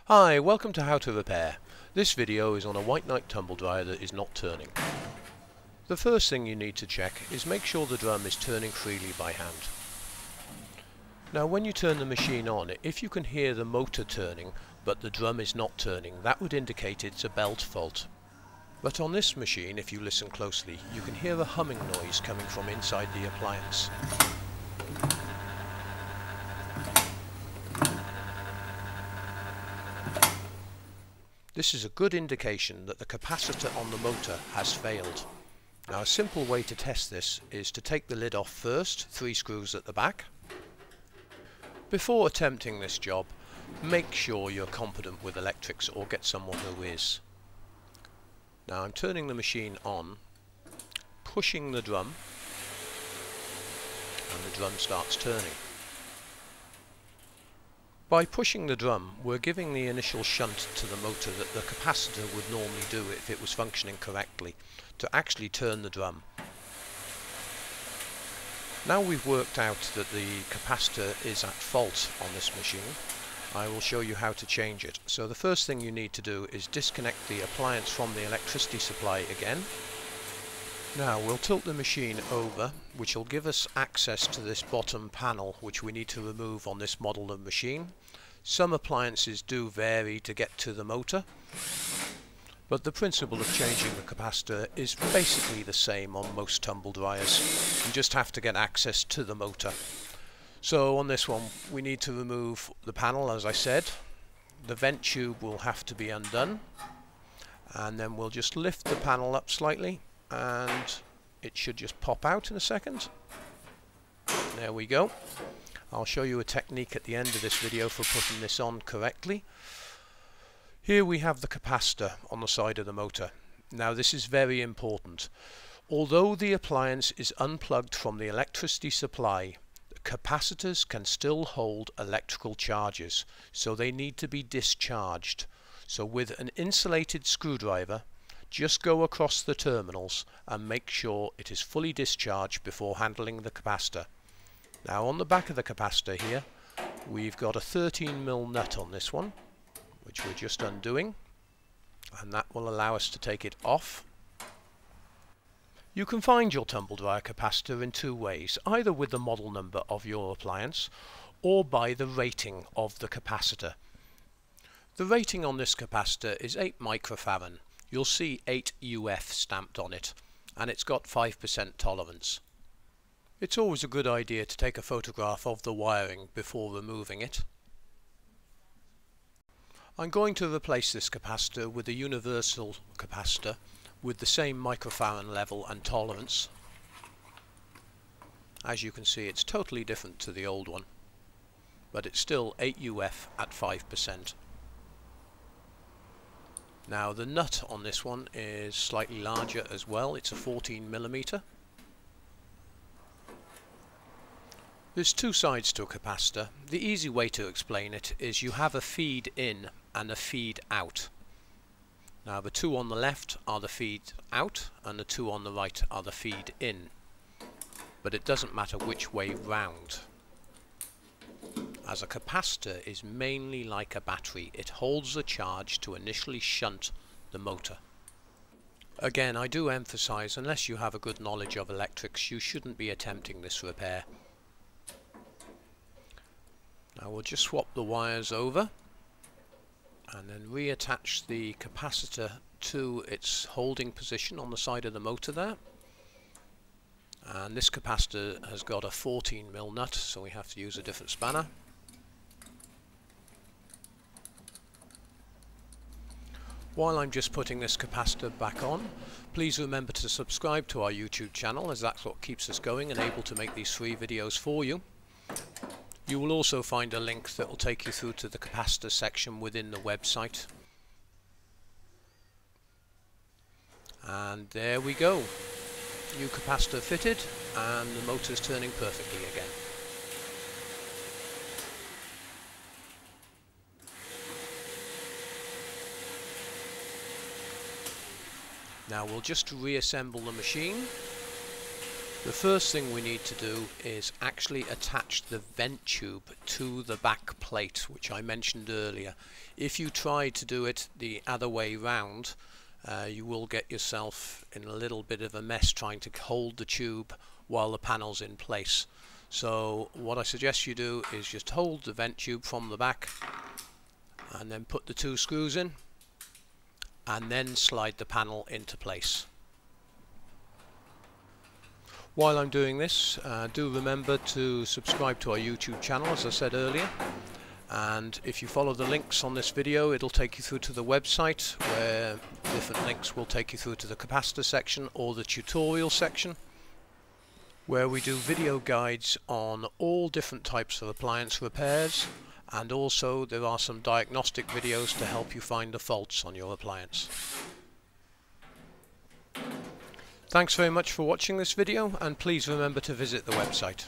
Hi, welcome to How to Repair. This video is on a White Knight tumble dryer that is not turning. The first thing you need to check is make sure the drum is turning freely by hand. Now when you turn the machine on, if you can hear the motor turning but the drum is not turning, that would indicate it's a belt fault. But on this machine, if you listen closely, you can hear a humming noise coming from inside the appliance. This is a good indication that the capacitor on the motor has failed. Now a simple way to test this is to take the lid off first, 3 screws at the back. Before attempting this job, make sure you're competent with electrics or get someone who is. Now I'm turning the machine on, pushing the drum, and the drum starts turning. By pushing the drum, we're giving the initial shunt to the motor that the capacitor would normally do if it was functioning correctly, to actually turn the drum. Now we've worked out that the capacitor is at fault on this machine, I will show you how to change it. So the first thing you need to do is disconnect the appliance from the electricity supply again. Now we'll tilt the machine over, which will give us access to this bottom panel which we need to remove on this model of machine. Some appliances do vary to get to the motor, but the principle of changing the capacitor is basically the same on most tumble dryers. You just have to get access to the motor. So on this one we need to remove the panel, as I said. The vent tube will have to be undone, and then we'll just lift the panel up slightly and it should just pop out in a second. There we go. I'll show you a technique at the end of this video for putting this on correctly. Here we have the capacitor on the side of the motor. Now this is very important. Although the appliance is unplugged from the electricity supply, capacitors can still hold electrical charges, so they need to be discharged. So with an insulated screwdriver, just go across the terminals and make sure it is fully discharged before handling the capacitor. Now on the back of the capacitor here, we've got a 13mm nut on this one, which we're just undoing, and that will allow us to take it off. You can find your tumble dryer capacitor in 2 ways, either with the model number of your appliance or by the rating of the capacitor. The rating on this capacitor is 8 microfarad. You'll see 8 UF stamped on it, and it's got 5% tolerance. It's always a good idea to take a photograph of the wiring before removing it. I'm going to replace this capacitor with a universal capacitor with the same microfarad level and tolerance. As you can see, it's totally different to the old one, but it's still 8 UF at 5%. Now the nut on this one is slightly larger as well. It's a 14mm. There's 2 sides to a capacitor. The easy way to explain it is you have a feed in and a feed out. Now the 2 on the left are the feed out and the 2 on the right are the feed in. But it doesn't matter which way round, as a capacitor is mainly like a battery. It holds a charge to initially shunt the motor. Again, I do emphasize, unless you have a good knowledge of electrics, you shouldn't be attempting this repair. Now we'll just swap the wires over and then reattach the capacitor to its holding position on the side of the motor there. And this capacitor has got a 14mm nut, so we have to use a different spanner. While I'm just putting this capacitor back on, please remember to subscribe to our YouTube channel, as that's what keeps us going and able to make these free videos for you. You will also find a link that will take you through to the capacitor section within the website. And there we go. New capacitor fitted and the motor's turning perfectly again. Now we'll just reassemble the machine. The first thing we need to do is actually attach the vent tube to the back plate, which I mentioned earlier. If you try to do it the other way round, you will get yourself in a little bit of a mess trying to hold the tube while the panel's in place. So what I suggest you do is just hold the vent tube from the back and then put the 2 screws in and then slide the panel into place. While I'm doing this, do remember to subscribe to our YouTube channel, as I said earlier, and if you follow the links on this video, it'll take you through to the website, where different links will take you through to the capacitor section or the tutorial section, where we do video guides on all different types of appliance repairs, and also there are some diagnostic videos to help you find the faults on your appliance. Thanks very much for watching this video, and please remember to visit the website.